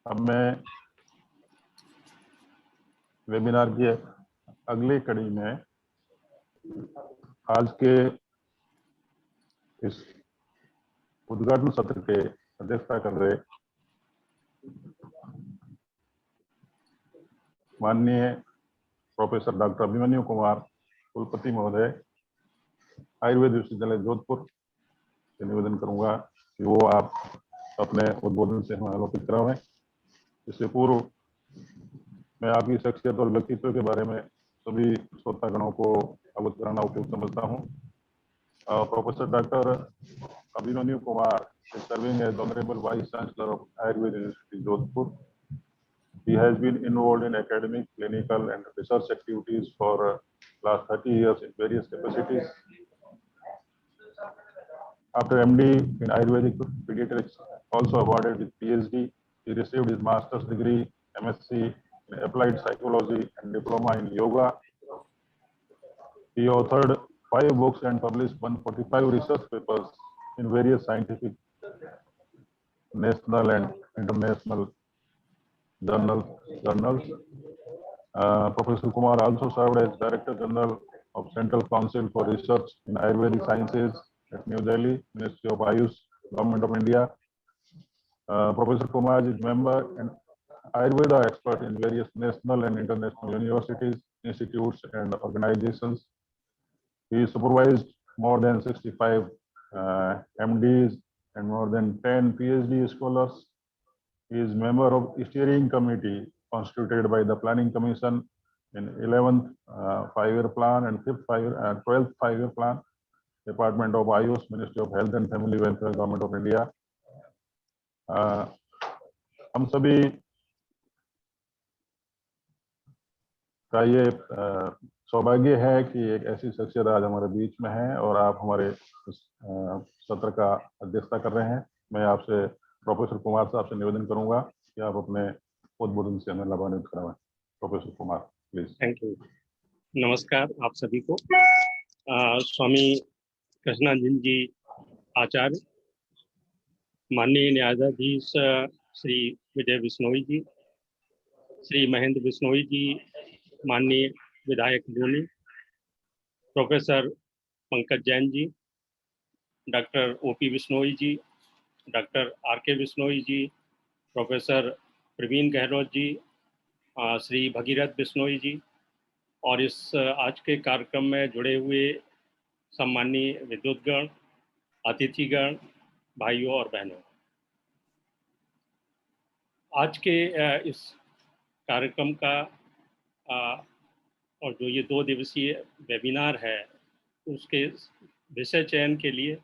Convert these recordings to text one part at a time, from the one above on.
अब मैं वेबिनार की अगली कड़ी में आज के इस उद्घाटन सत्र के अध्यक्षता कर रहे माननीय प्रोफेसर डॉक्टर अभिमन्यु कुमार कुलपति महोदय, आयुर्वेद विश्वविद्यालय जोधपुर से निवेदन करूंगा कि वो आप अपने उद्बोधन से हमें आलोकित करावें। इससे पूर्व मैं आपकी शख्सियत और व्यक्तित्व के बारे में सभी श्रोतागणों को अवगत कराना उपयुक्त समझता हूँ। Professor doctor Abhimanyu Kumar is serving as Honorable Vice Chancellor of Ayurveda University, Jodhpur. He has been involved in academic, clinical, and research activities for last 30 years in various capacities. After MD in Ayurvedic Pediatrics, also awarded with PhD, he received his master's degree, MSc in Applied Psychology, and Diploma in Yoga. He authored 5 books and published 145 research papers in various scientific, national and international journals. Professor Kumar also served as Director General of Central Council for Research in Ayurvedic Sciences at New Delhi, Ministry of Ayush, Government of India. Professor Kumar is member and Ayurveda expert in various national and international universities, institutes, and organizations. He supervised more than 65 MDs and more than 10 PhD scholars. He is member of steering committee constituted by the Planning Commission in 11th 5-year plan and 12th 5-year plan, Department of Ayush, Ministry of Health and Family Welfare, Government of India. हम सभी का ये सौभाग्य है कि एक ऐसी शख्सियत आज हमारे बीच में है और आप हमारे सत्र का अध्यक्षता कर रहे हैं। मैं आपसे प्रोफेसर कुमार साहब से निवेदन करूंगा कि आप अपने उद्बोधन से हमें लाभान्वित करावें। Professor Kumar, please. Thank you. नमस्कार आप सभी को। स्वामी कृष्णानंद जी आचार्य, माननीय न्यायाधीश श्री विजय बिश्नोई जी, श्री महेंद्र बिश्नोई जी, माननीय विधायक Loni, professor Pankaj Jain ji, doctor OP Bishnoi जी, डॉक्टर आर.के. बिश्नोई जी, प्रोफेसर प्रवीण गहलोत जी, श्री भगीरथ बिश्नोई जी और इस आज के कार्यक्रम में जुड़े हुए सम्माननीय विद्वद्गण, अतिथिगण, भाइयों और बहनों, आज के इस कार्यक्रम का और जो ये 2 दिवसीय वेबिनार है उसके विषय चयन के लिए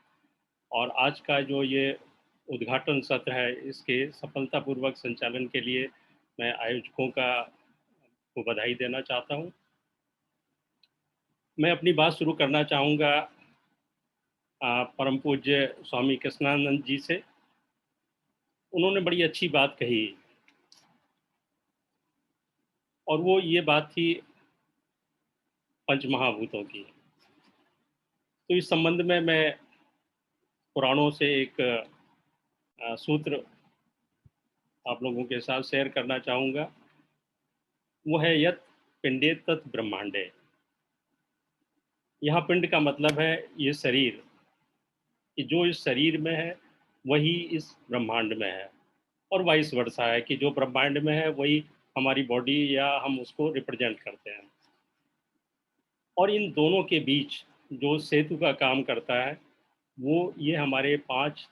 और आज का जो ये उद्घाटन सत्र है इसके सफलतापूर्वक संचालन के लिए मैं आयोजकों को बधाई देना चाहता हूँ। मैं अपनी बात शुरू करना चाहूँगा परम पूज्य स्वामी कृष्णानंद जी से। उन्होंने बड़ी अच्छी बात कही और वो ये बात थी पंचमहाभूतों की। तो इस संबंध में मैं पुराणों से एक सूत्र आप लोगों के साथ शेयर करना चाहूँगा। वो है यत् पिंडे तत् ब्रह्मांडे। यहाँ पिंड का मतलब है ये शरीर, कि जो इस शरीर में है वही इस ब्रह्मांड में है, और वाइस वर्सा है कि जो ब्रह्मांड में है वही हमारी बॉडी या हम उसको रिप्रेजेंट करते हैं। और इन दोनों के बीच जो सेतु का काम करता है वो ये हमारे 5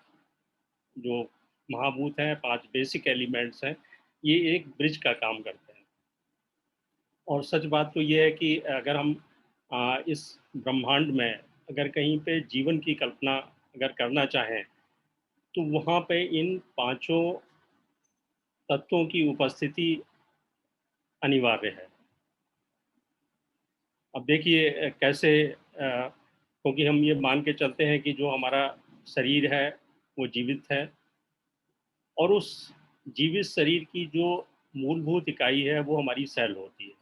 जो महाभूत हैं, 5 बेसिक एलिमेंट्स हैं, ये एक ब्रिज का काम करते हैं। और सच बात तो ये है कि अगर हम इस ब्रह्मांड में अगर कहीं पे जीवन की कल्पना अगर करना चाहें तो वहाँ पे इन 5 तत्वों की उपस्थिति अनिवार्य है। अब देखिए कैसे, क्योंकि हम ये मान के चलते हैं कि जो हमारा शरीर है वो जीवित है और उस जीवित शरीर की जो मूलभूत इकाई है वो हमारी सेल होती है।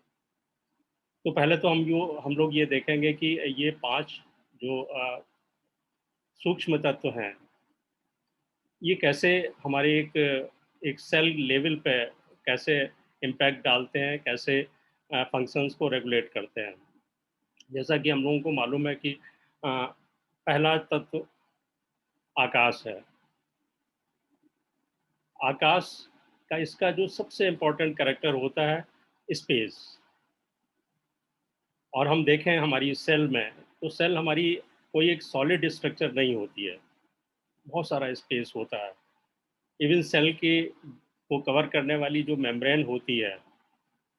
तो पहले तो हम लोग ये देखेंगे कि ये 5 जो सूक्ष्म तत्व हैं ये कैसे हमारे एक एक सेल लेवल पे कैसे इम्पैक्ट डालते हैं, कैसे फंक्शंस को रेगुलेट करते हैं। जैसा कि हम लोगों को मालूम है कि पहला तत्व आकाश है। आकाश का इसका जो सबसे इम्पोर्टेंट कैरेक्टर होता है स्पेस। और हम देखें हमारी सेल में, तो सेल हमारी कोई एक सॉलिड स्ट्रक्चर नहीं होती है, बहुत सारा स्पेस होता है। इवन सेल के को कवर करने वाली जो मेम्ब्रेन होती है,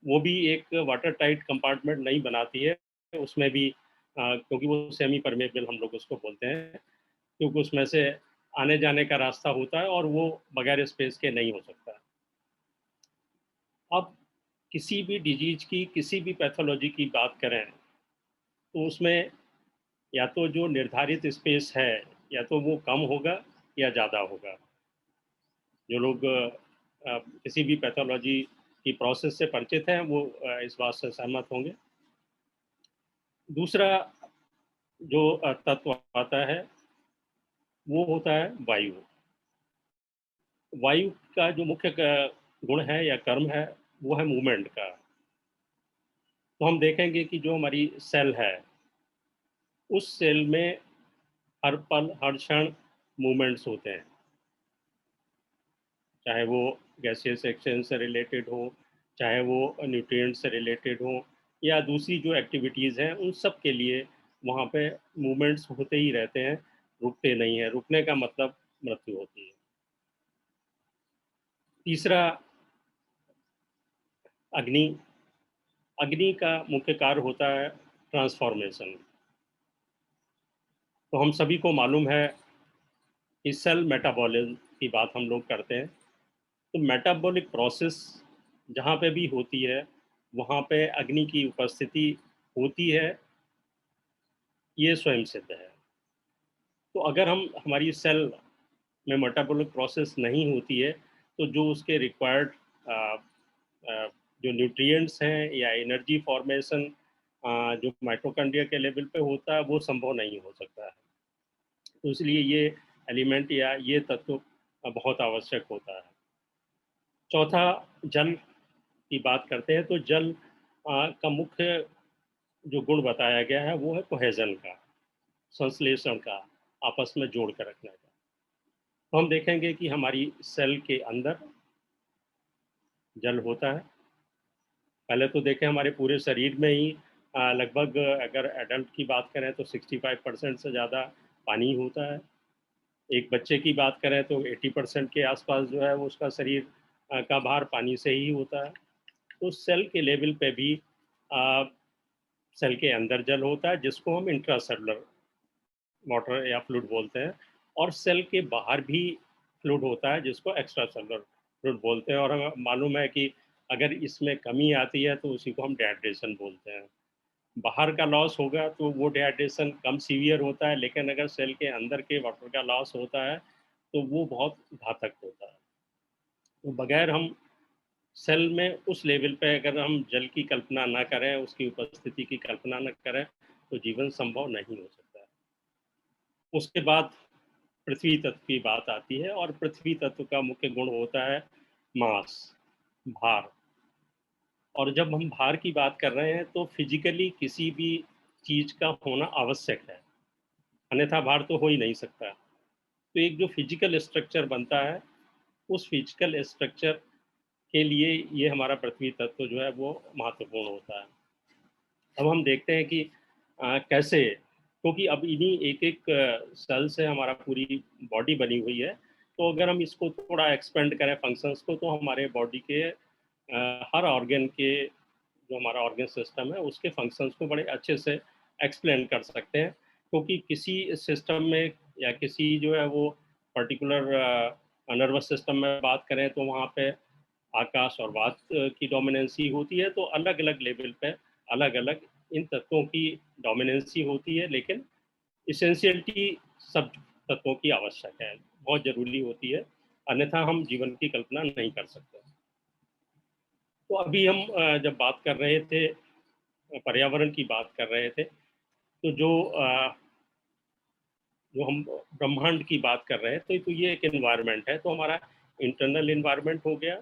वो भी एक वाटर टाइट कंपार्टमेंट नहीं बनाती है, उसमें भी क्योंकि वो सेमी परमेबल हम लोग उसको बोलते हैं, क्योंकि उसमें से आने जाने का रास्ता होता है और वो बगैर स्पेस के नहीं हो सकता। अब किसी भी डिजीज की, किसी भी पैथोलॉजी की बात करें, तो उसमें या तो जो निर्धारित स्पेस है, या तो वो कम होगा या ज़्यादा होगा। जो लोग किसी भी पैथोलॉजी की प्रोसेस से परिचित हैं, वो इस बात से सहमत होंगे। दूसरा जो तत्व आता है, वो होता है वायु। वायु का जो मुख्य गुण है या कर्म है, वो है मूवमेंट का। तो हम देखेंगे कि जो हमारी सेल है, उस सेल में हर पल, हर क्षण मूवमेंट्स होते हैं। चाहे वो गैसियस एक्सचेंज से रिलेटेड हो, चाहे वो न्यूट्रिएंट्स से रिलेटेड हो, या दूसरी जो एक्टिविटीज़ हैं, उन सब के लिए वहाँ पे मूवमेंट्स होते ही रहते हैं, रुकते नहीं हैं। रुकने का मतलब मृत्यु होती है। तीसरा अग्नि। अग्नि का मुख्य कार्य होता है ट्रांसफॉर्मेशन। तो हम सभी को मालूम है कि सेल मेटाबॉलिज्म की बात हम लोग करते हैं। तो मेटाबॉलिक प्रोसेस जहाँ पे भी होती है, वहाँ पे अग्नि की उपस्थिति होती है, ये स्वयं सिद्ध है। तो अगर हम हमारी सेल में मेटाबॉलिक प्रोसेस नहीं होती है, तो जो उसके रिक्वायर्ड जो न्यूट्रिएंट्स हैं या एनर्जी फॉर्मेशन जो माइटोकॉन्ड्रिया के लेवल पे होता है, वो संभव नहीं हो सकता है। तो इसलिए ये एलिमेंट या ये तत्व बहुत आवश्यक होता है। चौथा, जल की बात करते हैं, तो जल का मुख्य जो गुण बताया गया है, वो है कोहेजन का, संश्लेषण का, आपस में जोड़ कर रखने का। तो हम देखेंगे कि हमारी सेल के अंदर जल होता है। पहले तो देखें हमारे पूरे शरीर में ही लगभग, अगर एडल्ट की बात करें तो 65% से ज़्यादा पानी होता है। एक बच्चे की बात करें तो 80% के आसपास जो है वो उसका शरीर का भार पानी से ही होता है। तो सेल के लेवल पे भी आ, सेल के अंदर जल होता है, जिसको हम इंट्रासेलुलर वाटर या फ्लूइड बोलते हैं, और सेल के बाहर भी फ्लूइड होता है, जिसको एक्स्ट्रा सेलुलर फ्लूइड बोलते हैं। और हमें मालूम है कि अगर इसमें कमी आती है तो उसी को हम डिहाइड्रेशन बोलते हैं। बाहर का लॉस होगा तो वो डिहाइड्रेशन कम सीवियर होता है, लेकिन अगर सेल के अंदर के वाटर का लॉस होता है तो वो बहुत घातक होता है। तो बगैर हम सेल में उस लेवल पे अगर हम जल की कल्पना ना करें, उसकी उपस्थिति की कल्पना न करें, तो जीवन संभव नहीं हो सकता है। उसके बाद पृथ्वी तत्व की बात आती है, और पृथ्वी तत्व का मुख्य गुण होता है मास, भार। और जब हम भार की बात कर रहे हैं, तो फिजिकली किसी भी चीज का होना आवश्यक है, अन्यथा भार तो हो ही नहीं सकता। तो एक जो फिजिकल स्ट्रक्चर बनता है, उस फिजिकल स्ट्रक्चर के लिए ये हमारा पृथ्वी तत्व जो है वो महत्वपूर्ण होता है। अब हम देखते हैं कि कैसे, क्योंकि अब इन्हीं एक एक सेल से हमारा पूरी बॉडी बनी हुई है। तो अगर हम इसको थोड़ा एक्सपेंड करें फंक्शंस को, तो हमारे बॉडी के हर ऑर्गन के, जो हमारा ऑर्गन सिस्टम है, उसके फंक्शंस को बड़े अच्छे से एक्सप्लेन कर सकते हैं। क्योंकि किसी सिस्टम में या किसी जो है वो पर्टिकुलर नर्वस सिस्टम में बात करें, तो वहाँ पे आकाश और वात की डोमिनेंसी होती है। तो अलग अलग लेवल पे अलग अलग इन तत्वों की डोमिनेंसी होती है, लेकिन इसेंशियलिटी सब तत्वों की आवश्यक है, बहुत ज़रूरी होती है, अन्यथा हम जीवन की कल्पना नहीं कर सकते। तो अभी हम जब बात कर रहे थे, पर्यावरण की बात कर रहे थे, तो जो हम ब्रह्मांड की बात कर रहे हैं, तो ये एक एनवायरनमेंट है। तो हमारा इंटरनल एनवायरनमेंट हो गया,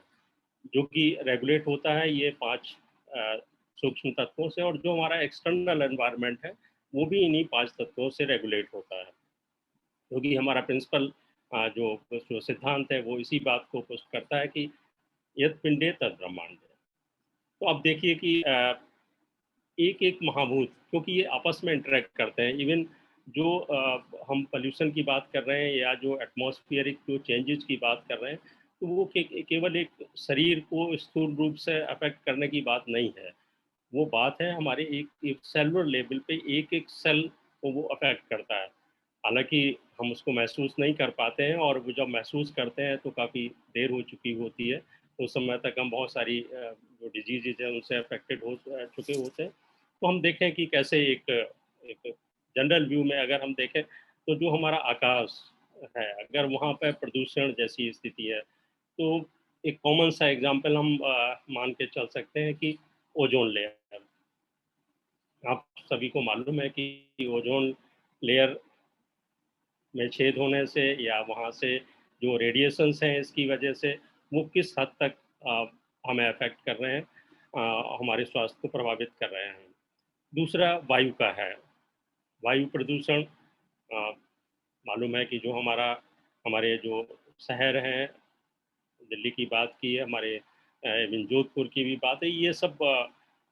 जो कि रेगुलेट होता है ये 5 सूक्ष्म तत्वों से, और जो हमारा एक्सटर्नल एनवायरनमेंट है, वो भी इन्हीं 5 तत्वों से रेगुलेट होता है। क्योंकि हमारा प्रिंसिपल जो सिद्धांत है, वो इसी बात को पुष्ट करता है कि यत् पिंडे तद् ब्रह्मांडे। तो अब देखिए कि एक-एक महाभूत, क्योंकि ये आपस में इंटरैक्ट करते हैं, इवन जो हम पॉल्यूशन की बात कर रहे हैं या जो एटमॉस्फेरिक जो चेंजेस की बात कर रहे हैं, तो वो केवल एक शरीर को स्थूल रूप से अफेक्ट करने की बात नहीं है। वो बात है हमारे एक एक सेलुलर लेवल पे एक-एक सेल को वो अफेक्ट करता है। हालाँकि हम उसको महसूस नहीं कर पाते हैं, और वो जब महसूस करते हैं तो काफ़ी देर हो चुकी होती है। उस समय तक हम बहुत सारी जो डिजीज़ेज़ हैं उनसे अफेक्टेड हो चुके होते हैं। तो हम देखें कि कैसे एक एक जनरल व्यू में अगर हम देखें, तो जो हमारा आकाश है, अगर वहाँ पे प्रदूषण जैसी स्थिति है, तो एक कॉमन सा एग्ज़ाम्पल हम मान के चल सकते हैं कि ओज़ोन लेयर। आप सभी को मालूम है कि ओज़ोन लेयर में छेद होने से या वहाँ से जो रेडिएशंस हैं इसकी वजह से, वो किस हद तक हमें अफ़ेक्ट कर रहे हैं, हमारे स्वास्थ्य को प्रभावित कर रहे हैं। दूसरा वायु का है, वायु प्रदूषण। अ, मालूम है कि जो हमारे जो शहर हैं, दिल्ली की बात की है, हमारे इवन जोधपुर की भी बात है, ये सब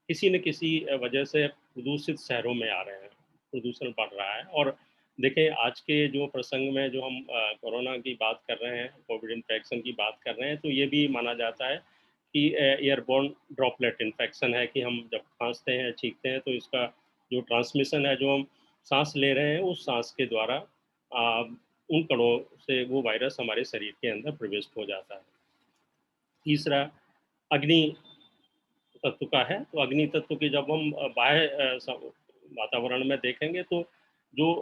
किसी न किसी वजह से प्रदूषित शहरों में आ रहे हैं, प्रदूषण बढ़ रहा है। और देखें, आज के जो प्रसंग में जो हम कोरोना की बात कर रहे हैं, कोविड इन्फेक्शन की बात कर रहे हैं, तो ये भी माना जाता है कि एयरबोर्न ड्रॉपलेट इन्फेक्शन है, कि हम जब खांसते हैं, छींकते हैं, तो इसका जो ट्रांसमिशन है, जो हम सांस ले रहे हैं, उस सांस के द्वारा उन कणों से वो वायरस हमारे शरीर के अंदर प्रविष्ट हो जाता है। तीसरा अग्नि तत्व का है, तो अग्नि तत्व की जब हम बाह्य वातावरण में देखेंगे, तो जो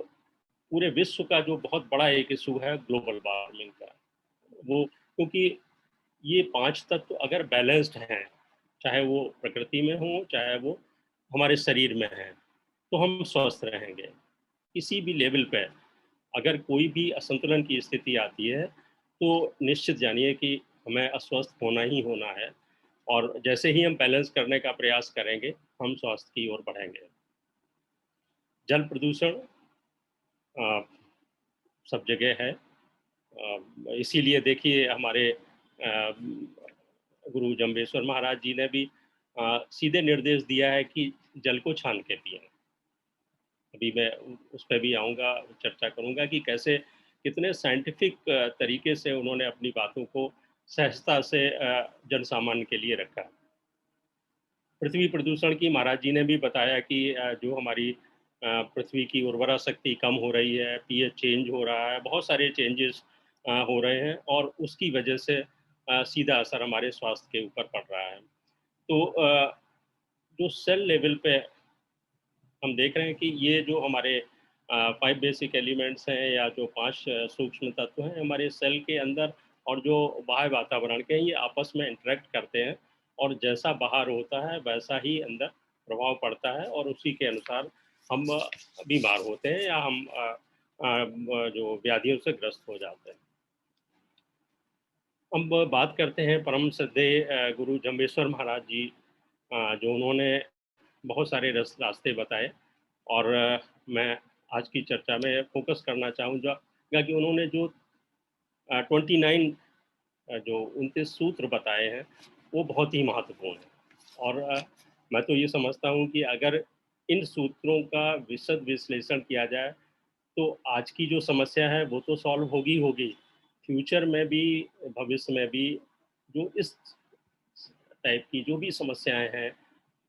पूरे विश्व का जो बहुत बड़ा एक इशू है ग्लोबल वार्मिंग का, वो, क्योंकि ये 5 तत्व अगर बैलेंस्ड हैं, चाहे वो प्रकृति में हो, चाहे वो हमारे शरीर में हैं, तो हम स्वस्थ रहेंगे। किसी भी लेवल पे अगर कोई भी असंतुलन की स्थिति आती है, तो निश्चित जानिए कि हमें अस्वस्थ होना ही होना है, और जैसे ही हम बैलेंस करने का प्रयास करेंगे, हम स्वास्थ्य की ओर बढ़ेंगे। जल प्रदूषण अ, सब जगह है। इसीलिए देखिए हमारे गुरु जम्बेश्वर महाराज जी ने भी सीधे निर्देश दिया है कि जल को छान के पिएँ। अभी मैं उस पे भी आऊँगा, चर्चा करूँगा कि कैसे कितने साइंटिफिक तरीके से उन्होंने अपनी बातों को सहजता से जनसामान्य के लिए रखा। पृथ्वी प्रदूषण की महाराज जी ने भी बताया कि जो हमारी पृथ्वी की उर्वरा शक्ति कम हो रही है, पीएच चेंज हो रहा है, बहुत सारे चेंजेस हो रहे हैं, और उसकी वजह से सीधा असर हमारे स्वास्थ्य के ऊपर पड़ रहा है। तो जो सेल लेवल पे हम देख रहे हैं कि ये जो हमारे 5 बेसिक एलिमेंट्स हैं, या जो 5 सूक्ष्म तत्व हैं हमारे सेल के अंदर, और जो बाह्य वातावरण के हैं, ये आपस में इंटरेक्ट करते हैं, और जैसा बाहर होता है वैसा ही अंदर प्रभाव पड़ता है, और उसी के अनुसार हम बीमार होते हैं, या हम जो व्याधियों से ग्रस्त हो जाते हैं। अब बात करते हैं परम श्रद्धेय गुरु जम्बेश्वर महाराज जी, जो उन्होंने बहुत सारे रास्ते बताए, और मैं आज की चर्चा में फ़ोकस करना चाहूँगा कि उन्होंने जो 29 जो 29 सूत्र बताए हैं, वो बहुत ही महत्वपूर्ण हैं, और मैं तो ये समझता हूँ कि अगर इन सूत्रों का विशद विश्लेषण किया जाए, तो आज की जो समस्या है वो तो सॉल्व होगी होगी, फ्यूचर में भी, भविष्य में भी, जो इस टाइप की जो भी समस्याएं हैं,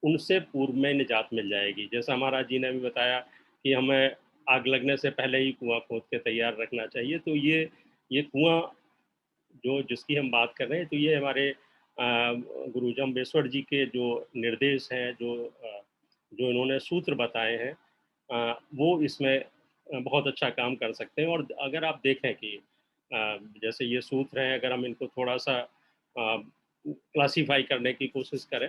उनसे पूर्व में निजात मिल जाएगी। जैसा महाराज जी ने भी बताया कि हमें आग लगने से पहले ही कुआँ खोद के तैयार रखना चाहिए। तो ये कुआँ जो जिसकी हम बात कर रहे हैं, तो ये हमारे गुरु जम्बेश्वर जी के जो निर्देश हैं, जो इन्होंने सूत्र बताए हैं, वो इसमें बहुत अच्छा काम कर सकते हैं। और अगर आप देखें कि जैसे ये सूत्र हैं, अगर हम इनको थोड़ा-सा क्लासिफ़ाई करने की कोशिश करें,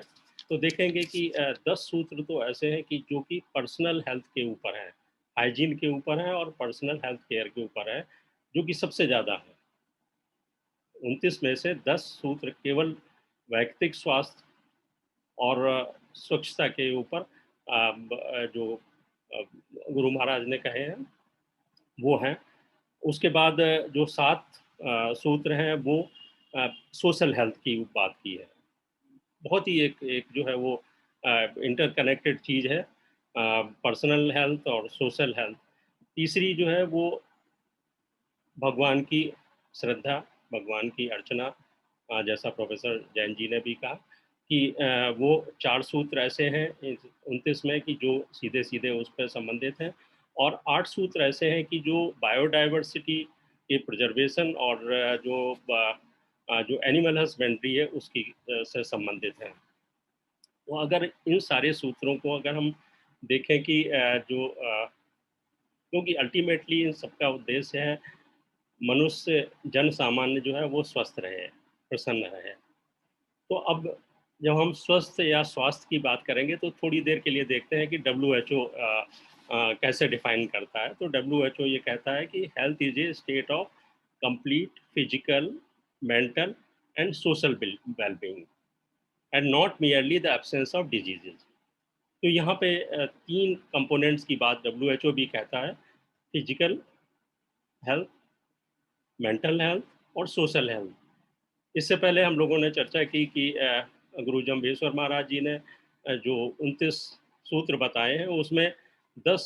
तो देखेंगे कि 10 सूत्र तो ऐसे हैं कि जो कि पर्सनल हेल्थ के ऊपर हैं, हाइजीन के ऊपर हैं, और पर्सनल हेल्थ केयर के ऊपर है, जो कि सबसे ज़्यादा है। 29 में से 10 सूत्र केवल वैयक्तिक स्वास्थ्य और स्वच्छता के ऊपर जो गुरु महाराज ने कहे हैं वो हैं। उसके बाद जो 7 सूत्र हैं वो सोशल हेल्थ की बात की है। बहुत ही एक एक जो है वो इंटरकनेक्टेड चीज़ है, पर्सनल हेल्थ और सोशल हेल्थ। तीसरी जो है वो भगवान की श्रद्धा, भगवान की अर्चना, जैसा प्रोफेसर जैन जी ने भी कहा कि वो 4 सूत्र ऐसे हैं इस 29 में कि जो सीधे-सीधे उस पे संबंधित हैं, और 8 सूत्र ऐसे हैं कि जो बायोडायवर्सिटी के प्रिजर्वेशन और जो एनिमल हस्बेंड्री है उसकी से संबंधित हैं। तो अगर इन सारे सूत्रों को अगर हम देखें कि क्योंकि अल्टीमेटली इन सबका उद्देश्य है मनुष्य जन सामान्य जो है वो स्वस्थ रहे, प्रसन्न रहे। तो अब जब हम स्वस्थ या स्वास्थ्य की बात करेंगे तो थोड़ी देर के लिए देखते हैं कि डब्ल्यूएचओ कैसे डिफाइन करता है। तो डब्ल्यूएचओ ये कहता है कि health is a state of complete physical, mental and social wellbeing and not merely the absence of diseases. तो यहाँ पे 3 कंपोनेंट्स की बात डब्ल्यूएचओ भी कहता है, फिजिकल हेल्थ, मेंटल हेल्थ और सोशल हेल्थ। इससे पहले हम लोगों ने चर्चा की कि गुरु जम्भेश्वर महाराज जी ने जो 29 सूत्र बताए हैं उसमें 10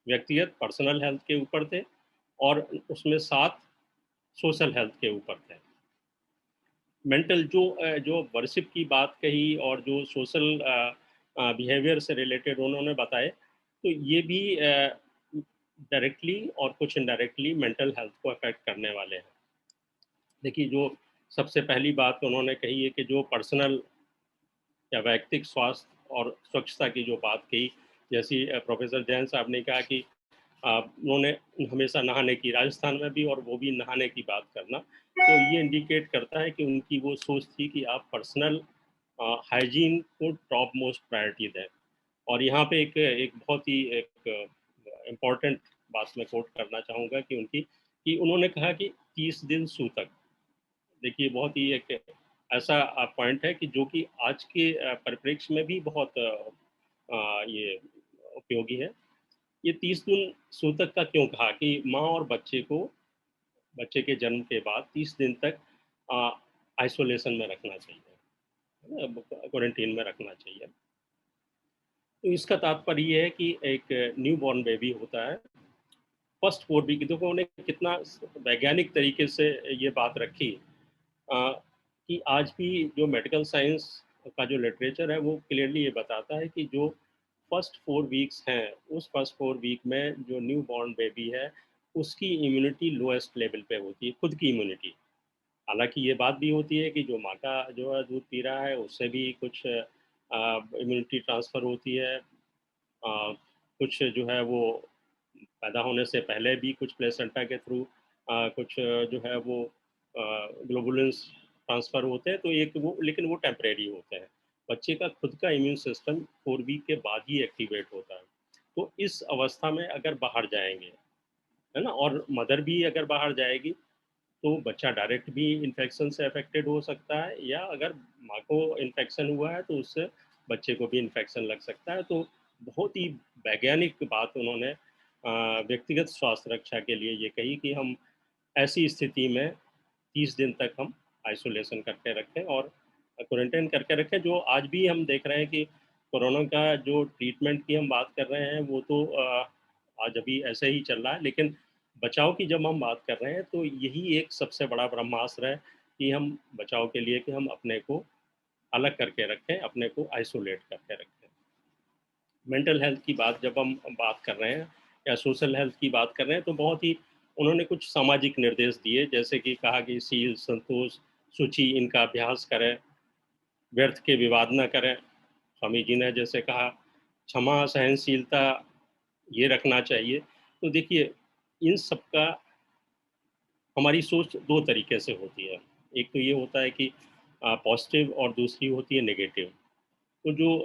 व्यक्तिगत पर्सनल हेल्थ के ऊपर थे और उसमें 7 सोशल हेल्थ के ऊपर थे। मेंटल जो वर्शिप की बात कही और जो सोशल बिहेवियर से रिलेटेड उन्होंने बताए, तो ये भी डायरेक्टली और कुछ इनडायरेक्टली मेंटल हेल्थ को अफेक्ट करने वाले हैं। देखिए, जो सबसे पहली बात उन्होंने कही है कि जो पर्सनल या वैयक्तिक स्वास्थ्य और स्वच्छता की जो बात कही, जैसी प्रोफेसर जैन साहब ने कहा कि उन्होंने हमेशा नहाने की, राजस्थान में भी, और वो भी नहाने की बात करना, तो ये इंडिकेट करता है कि उनकी वो सोच थी कि आप पर्सनल हाइजीन को टॉप मोस्ट प्रायोरिटी दें। और यहाँ पे एक एक बहुत ही एक इम्पॉर्टेंट बात मैं कोट करना चाहूँगा कि उनकी, कि उन्होंने कहा कि 30 दिन सूतक। देखिए, बहुत ही एक ऐसा पॉइंट है कि जो कि आज के परिप्रेक्ष्य में भी बहुत ये उपयोगी है। ये 30 दिन सूतक का क्यों कहा कि माँ और बच्चे को, बच्चे के जन्म के बाद 30 दिन तक आइसोलेशन में रखना चाहिए, है ना? क्वारंटीन में रखना चाहिए। तो इसका तात्पर्य ये है कि एक न्यू बॉर्न बेबी होता है, फर्स्ट 4 वीक, देखो उन्होंने कितना वैज्ञानिक तरीके से ये बात रखी, अ, कि आज भी जो मेडिकल साइंस का जो लिटरेचर है वो क्लियरली ये बताता है कि जो फर्स्ट 4 वीक्स हैं, उस फर्स्ट 4 वीक में जो न्यू बॉर्न बेबी है, उसकी इम्यूनिटी लोएस्ट लेवल पे होती है, खुद की इम्यूनिटी। हालाँकि ये बात भी होती है कि जो माँ का जो है दूध पी रहा है, उससे भी कुछ इम्यूनिटी ट्रांसफ़र होती है। कुछ जो है वो पैदा होने से पहले भी कुछ प्लेसेंटा के थ्रू कुछ जो है वो ग्लोबुलेंस ट्रांसफ़र होते हैं, तो एक वो, लेकिन वो टेम्परेरी होते हैं। बच्चे का खुद का इम्यून सिस्टम 4 वीक के बाद ही एक्टिवेट होता है। तो इस अवस्था में अगर बाहर जाएँगे, है ना? और मदर भी अगर बाहर जाएगी, तो बच्चा डायरेक्ट भी इन्फेक्शन से अफ़ेक्टेड हो सकता है, या अगर माँ को इन्फेक्शन हुआ है, तो उससे बच्चे को भी इन्फेक्शन लग सकता है। तो बहुत ही वैज्ञानिक बात उन्होंने व्यक्तिगत स्वास्थ्य रक्षा के लिए ये कही कि हम ऐसी स्थिति में 30 दिन तक हम आइसोलेशन करके रखें और क्वारंटाइन करके रखें। जो आज भी हम देख रहे हैं कि कोरोना का जो ट्रीटमेंट की हम बात कर रहे हैं, वो तो आज अभी ऐसे ही चल रहा है, लेकिन बचाव की जब हम बात कर रहे हैं, तो यही एक सबसे बड़ा ब्रह्मास्त्र है कि हम बचाव के लिए कि हम अपने को अलग करके रखें, अपने को आइसोलेट करके रखें। मेंटल हेल्थ की बात जब हम बात कर रहे हैं या सोशल हेल्थ की बात कर रहे हैं, तो बहुत ही उन्होंने कुछ सामाजिक निर्देश दिए, जैसे कि कहा कि शील, संतोष, शुचि, इनका अभ्यास करें, व्यर्थ के विवाद न करें। स्वामी जी ने जैसे कहा, क्षमा, सहनशीलता, ये रखना चाहिए। तो देखिए, इन सब का हमारी सोच 2 तरीके से होती है। एक तो ये होता है कि पॉज़िटिव, और दूसरी होती है नेगेटिव। तो जो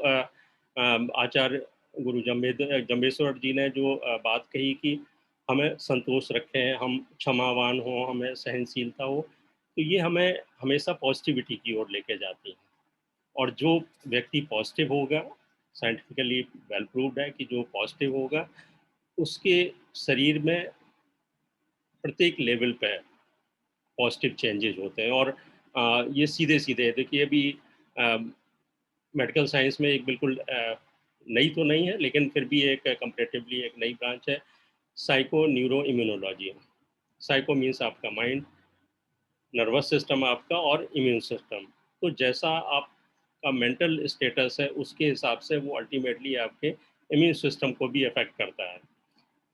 आचार्य गुरु जम्बेश्वर जी ने जो बात कही कि हमें संतोष रखें, हम क्षमावान हों, हमें सहनशीलता हो, तो ये हमें हमेशा पॉजिटिविटी की ओर लेके जाती है। और जो व्यक्ति पॉजिटिव होगा, साइंटिफिकली वेल प्रूव्ड है कि जो पॉजिटिव होगा, उसके शरीर में प्रत्येक लेवल पे पॉजिटिव चेंजेस होते हैं। और ये सीधे-सीधे देखिए अभी अ, मेडिकल साइंस में एक बिल्कुल नई तो नहीं है, लेकिन फिर भी एक कंपैरेटिवली एक नई ब्रांच है, psycho neuro immunology. Psycho means आपका माइंड, नर्वस सिस्टम आपका और इम्यून सिस्टम। तो जैसा आपका मेंटल स्टेटस है, उसके हिसाब से वो अल्टीमेटली आपके इम्यून सिस्टम को भी अफेक्ट करता है।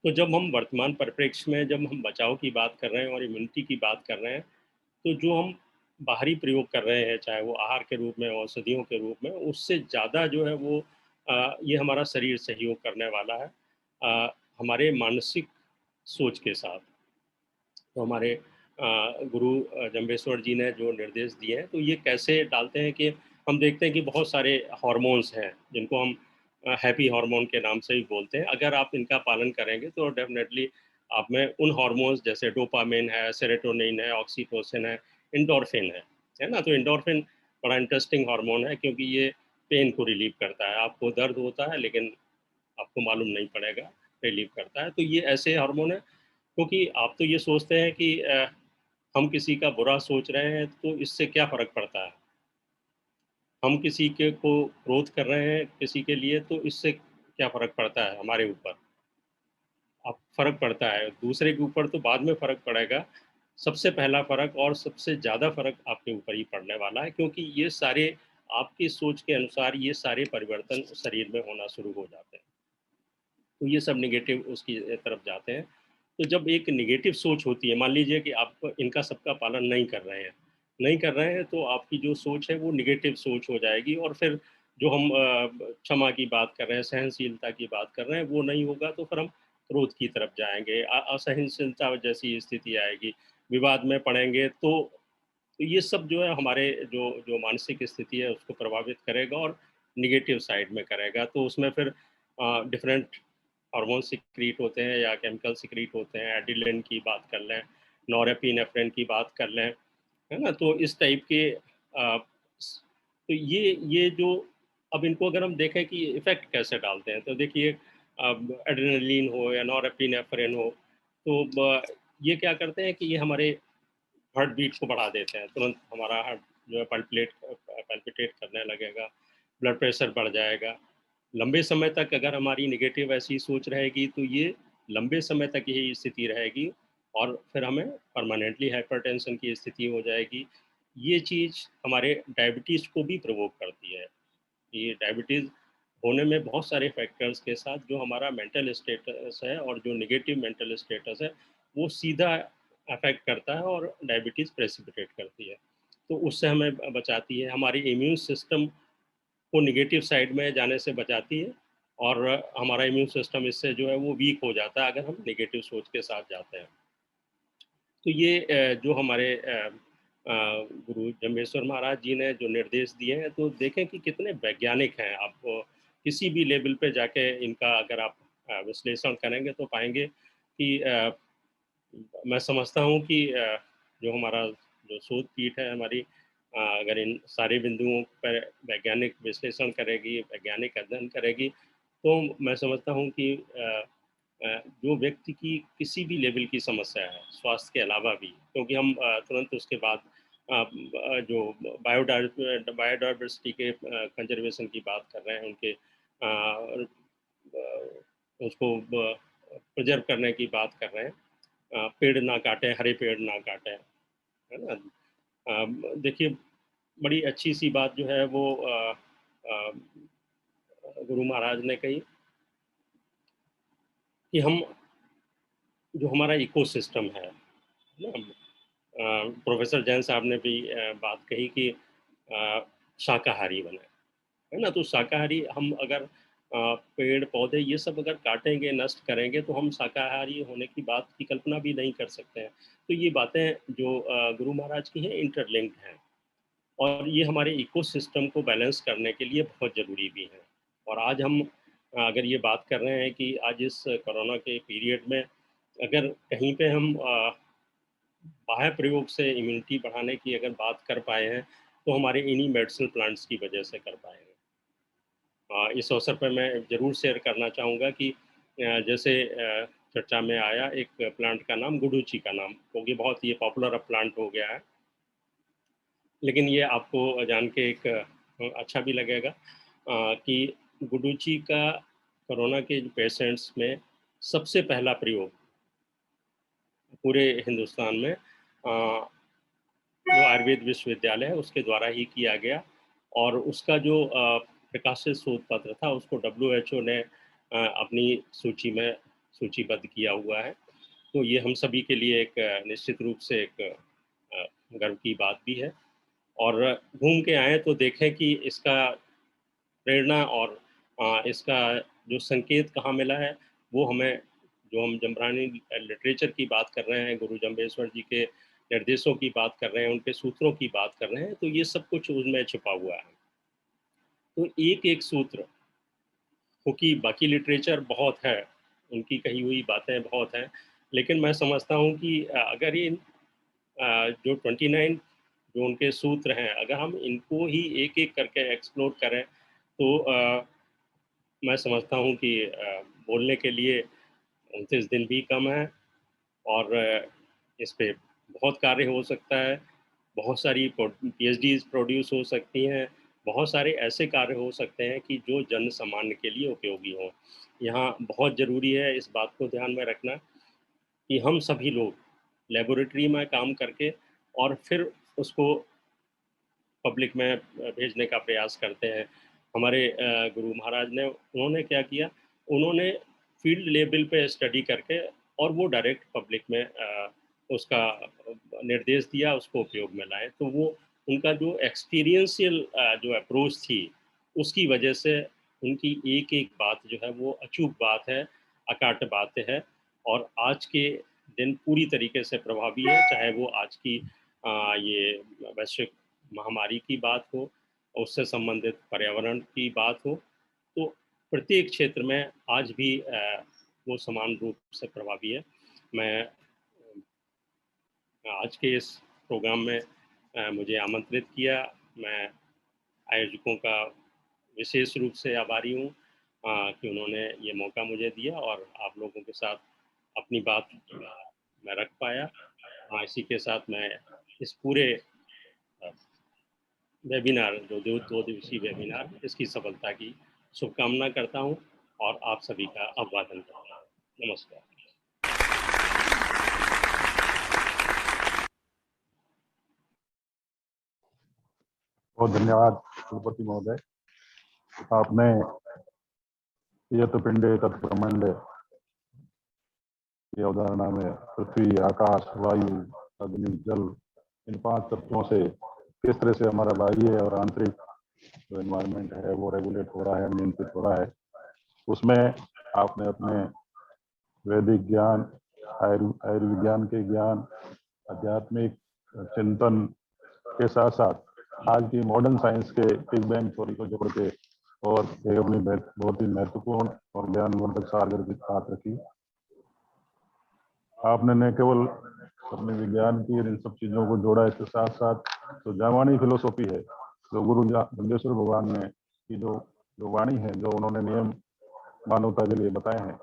तो जब हम वर्तमान परिप्रेक्ष्य में जब हम बचाव की बात कर रहे हैं और इम्यूनिटी की बात कर रहे हैं, तो जो हम बाहरी प्रयोग कर रहे हैं, चाहे वो आहार के रूप में, औषधियों के रूप में, उससे ज़्यादा जो है वो ये हमारा शरीर सहयोग करने वाला है हमारे मानसिक सोच के साथ। तो हमारे गुरु जम्बेश्वर जी ने जो निर्देश दिए हैं, तो ये कैसे डालते हैं कि हम देखते हैं कि बहुत सारे हार्मोन्स हैं, जिनको हम हैप्पी हार्मोन के नाम से भी बोलते हैं। अगर आप इनका पालन करेंगे, तो डेफ़िनेटली आप में उन हार्मोन्स जैसे डोपामाइन है, सेरोटोनिन है, ऑक्सीटोसिन है, एंडोर्फिन है ना? तो एंडोर्फिन बड़ा इंटरेस्टिंग हार्मोन है, क्योंकि ये पेन को रिलीव करता है। आपको दर्द होता है, लेकिन आपको मालूम नहीं पड़ेगा, रिलीव करता है। तो ये ऐसे हार्मोन है, क्योंकि आप तो ये सोचते हैं कि हम किसी का बुरा सोच रहे हैं, तो इससे क्या फ़र्क पड़ता है? हम किसी के को क्रोध कर रहे हैं किसी के लिए, तो इससे क्या फ़र्क पड़ता है हमारे ऊपर? अब फ़र्क पड़ता है, दूसरे के ऊपर तो बाद में फ़र्क पड़ेगा। सबसे पहला फ़र्क और सबसे ज़्यादा फ़र्क आपके ऊपर ही पड़ने वाला है, क्योंकि ये सारे आपकी सोच के अनुसार ये सारे परिवर्तन शरीर में होना शुरू हो जाते हैं। तो ये सब नेगेटिव उसकी तरफ जाते हैं। तो जब एक नेगेटिव सोच होती है, मान लीजिए कि आप इनका सबका पालन नहीं कर रहे हैं, तो आपकी जो सोच है वो नेगेटिव सोच हो जाएगी। और फिर जो हम क्षमा की बात कर रहे हैं, सहनशीलता की बात कर रहे हैं, वो नहीं होगा, तो फिर हम क्रोध की तरफ जाएँगे, असहनशीलता जैसी स्थिति आएगी, विवाद में पड़ेंगे। तो ये सब जो है हमारे जो जो मानसिक स्थिति है उसको प्रभावित करेगा और नेगेटिव साइड में करेगा। तो उसमें फिर डिफरेंट हार्मोन सिक्रीट होते हैं या केमिकल सिक्रीट होते हैं, एड्रेनलिन की बात कर लें, नॉरएपिनेफ्रिन की बात कर लें, है ना? तो इस टाइप के तो ये जो अब इनको अगर हम देखें कि इफ़ेक्ट कैसे डालते हैं, तो देखिए अब एड्रेनलिन हो या नॉरएपिनेफ्रिन हो, तो ये क्या करते हैं कि ये हमारे हार्ट बीट को बढ़ा देते हैं। तुरंत हमारा हार्ट जो है पल्पिटेट करने लगेगा, ब्लड प्रेशर बढ़ जाएगा। लंबे समय तक अगर हमारी नेगेटिव ऐसी सोच रहेगी, तो ये लंबे समय तक यही स्थिति रहेगी और फिर हमें परमानेंटली हाइपरटेंशन की स्थिति हो जाएगी। ये चीज़ हमारे डायबिटीज़ को भी प्रोवोक करती है। ये डायबिटीज़ होने में बहुत सारे फैक्टर्स के साथ जो हमारा मेंटल स्टेटस है और जो नेगेटिव मेंटल स्टेटस है, वो सीधा अफ़ेक्ट करता है और डायबिटीज़ प्रेसिपिटेट करती है। तो उससे हमें बचाती है, हमारी इम्यून सिस्टम को नेगेटिव साइड में जाने से बचाती है और हमारा इम्यून सिस्टम इससे जो है वो वीक हो जाता है अगर हम नेगेटिव सोच के साथ जाते हैं। तो ये जो हमारे गुरु जम्बेश्वर महाराज जी ने जो निर्देश दिए हैं, तो देखें कि कितने वैज्ञानिक हैं। आप किसी भी लेवल पे जाके इनका अगर आप विश्लेषण करेंगे, तो पाएँगे कि मैं समझता हूँ कि जो हमारा जो शोध पीठ है हमारी, अगर इन सारे बिंदुओं पर वैज्ञानिक विश्लेषण करेगी, वैज्ञानिक अध्ययन करेगी, तो मैं समझता हूँ कि जो व्यक्ति की किसी भी लेवल की समस्या है, स्वास्थ्य के अलावा भी, क्योंकि हम तुरंत उसके बाद जो बायोडायवर्सिटी के कंजर्वेशन की बात कर रहे हैं, उनके उसको प्रिजर्व करने की बात कर रहे हैं। पेड़ ना काटें, हरे पेड़ ना काटें, है ना? देखिए बड़ी अच्छी-सी बात जो है वो अ, गुरु महाराज ने कही कि हम जो हमारा इकोसिस्टम है ना? प्रोफ़ेसर जैन साहब ने भी बात कही कि शाकाहारी बनें, है ना? तो शाकाहारी हम अगर पेड़-पौधे ये सब अगर काटेंगे, नष्ट करेंगे, तो हम शाकाहारी होने की बात की कल्पना भी नहीं कर सकते हैं। तो ये बातें जो गुरु महाराज की हैं, इंटरलिंक्ड हैं। और ये हमारे इकोसिस्टम को बैलेंस करने के लिए बहुत ज़रूरी भी है। और आज हम अगर ये बात कर रहे हैं कि आज इस कोरोना के पीरियड में अगर कहीं पे हम बाह्य प्रयोग से इम्यूनिटी बढ़ाने की अगर बात कर पाए हैं, तो हमारे इन्हीं मेडिसिनल प्लांट्स की वजह से कर पाए हैं। इस अवसर पर मैं ज़रूर शेयर करना चाहूँगा कि जैसे चर्चा में आया एक प्लांट का नाम गुडुचि का नाम, क्योंकि बहुत ये पॉपुलर अब प्लांट हो गया है। लेकिन ये आपको जान के एक अच्छा भी लगेगा कि गुडुचि का कोरोना के पेशेंट्स में सबसे पहला प्रयोग पूरे हिंदुस्तान में जो आयुर्वेद विश्वविद्यालय है उसके द्वारा ही किया गया, और उसका जो प्रकाशित शोध पत्र था उसको WHO ने अपनी सूची में सूचीबद्ध किया हुआ है। तो ये हम सभी के लिए एक निश्चित रूप से एक गर्व की बात भी है। और घूम के आएँ तो देखें कि इसका प्रेरणा और इसका जो संकेत कहाँ मिला है, वो हमें, जो हम जम्रानी लिटरेचर की बात कर रहे हैं, गुरु जम्भेश्वर जी के निर्देशों की बात कर रहे हैं, उनके सूत्रों की बात कर रहे हैं, तो ये सब कुछ उसमें छुपा हुआ है। तो एक-एक सूत्र, क्योंकि बाकी लिटरेचर बहुत है, उनकी कही हुई बातें बहुत हैं, लेकिन मैं समझता हूँ कि अगर इन जो 29 जो उनके सूत्र हैं, अगर हम इनको ही एक-एक करके एक्सप्लोर करें, तो मैं समझता हूँ कि बोलने के लिए 29 दिन भी कम है, और इस पे बहुत कार्य हो सकता है, बहुत सारी पीएचडीज़ प्रोड्यूस हो सकती हैं, बहुत सारे ऐसे कार्य हो सकते हैं कि जो जन सामान्य के लिए उपयोगी हों। यहाँ बहुत ज़रूरी है इस बात को ध्यान में रखना कि हम सभी लोग लैबोरेटरी में काम करके और फिर उसको पब्लिक में भेजने का प्रयास करते हैं। हमारे गुरु महाराज ने, उन्होंने क्या किया, उन्होंने फील्ड लेवल पे स्टडी करके और वो डायरेक्ट पब्लिक में उसका निर्देश दिया, उसको उपयोग में लाए। तो वो उनका जो एक्सपीरियंशियल जो अप्रोच थी, उसकी वजह से उनकी एक-एक बात जो है वो अचूक बात है, अकाट्य बात है, और आज के दिन पूरी तरीके से प्रभावी है, चाहे वो आज की ये वैश्विक महामारी की बात हो, उससे संबंधित पर्यावरण की बात हो, तो प्रत्येक क्षेत्र में आज भी वो समान रूप से प्रभावी है। मैं आज के इस प्रोग्राम में मुझे आमंत्रित किया, मैं आयोजकों का विशेष रूप से आभारी हूँ कि उन्होंने ये मौका मुझे दिया और आप लोगों के साथ अपनी बात मैं रख पाया। इसी के साथ मैं इस पूरे अ, वेबिनार, जो 2 दिवसीय वेबिनार, इसकी सफलता की शुभकामना करता हूँ और आप सभी का अभिवादन करता हूँ। नमस्कार। बहुत धन्यवाद कुलपति महोदय। आपने ये तो पिंडे तत्ब्रह्मांडे की अवधारणा में पृथ्वी, आकाश, वायु, अग्नि, जल, इन 5 तत्वों से किस तरह से हमारा बाह्य और आंतरिक जो एनवायरनमेंट है वो रेगुलेट हो रहा है, नियंत्रित हो रहा है, उसमें आपने अपने वैदिक ज्ञान, आयुर्विज्ञान के ज्ञान, आध्यात्मिक चिंतन के साथ साथ आज की मॉडर्न साइंस के बिग बैंग थ्योरी को जोड़ के और एक अपनी बहुत ही महत्वपूर्ण और ज्ञानवर्धक सारगर बात रखी। आपने न केवल अपने विज्ञान की इन सब चीजों को जोड़ा, इसके साथ साथ जो जावानी फिलोसॉफी है, जो गुरु जम्भेश्वर भगवान ने की जो वाणी है, जो उन्होंने नियम मानवता के लिए बताए हैं,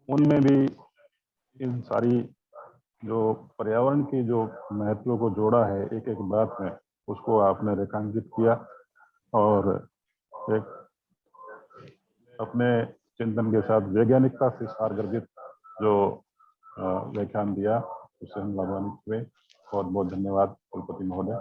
उनमें भी इन सारी जो पर्यावरण की जो महत्व को जोड़ा है, एक एक बात में उसको आपने रेखांकित किया और एक अपने चिंतन के साथ वैज्ञानिकता से सारगर्भित जो व्याख्यान दिया, उससे हम लाभान्वित हुए। बहुत बहुत धन्यवाद कुलपति महोदय।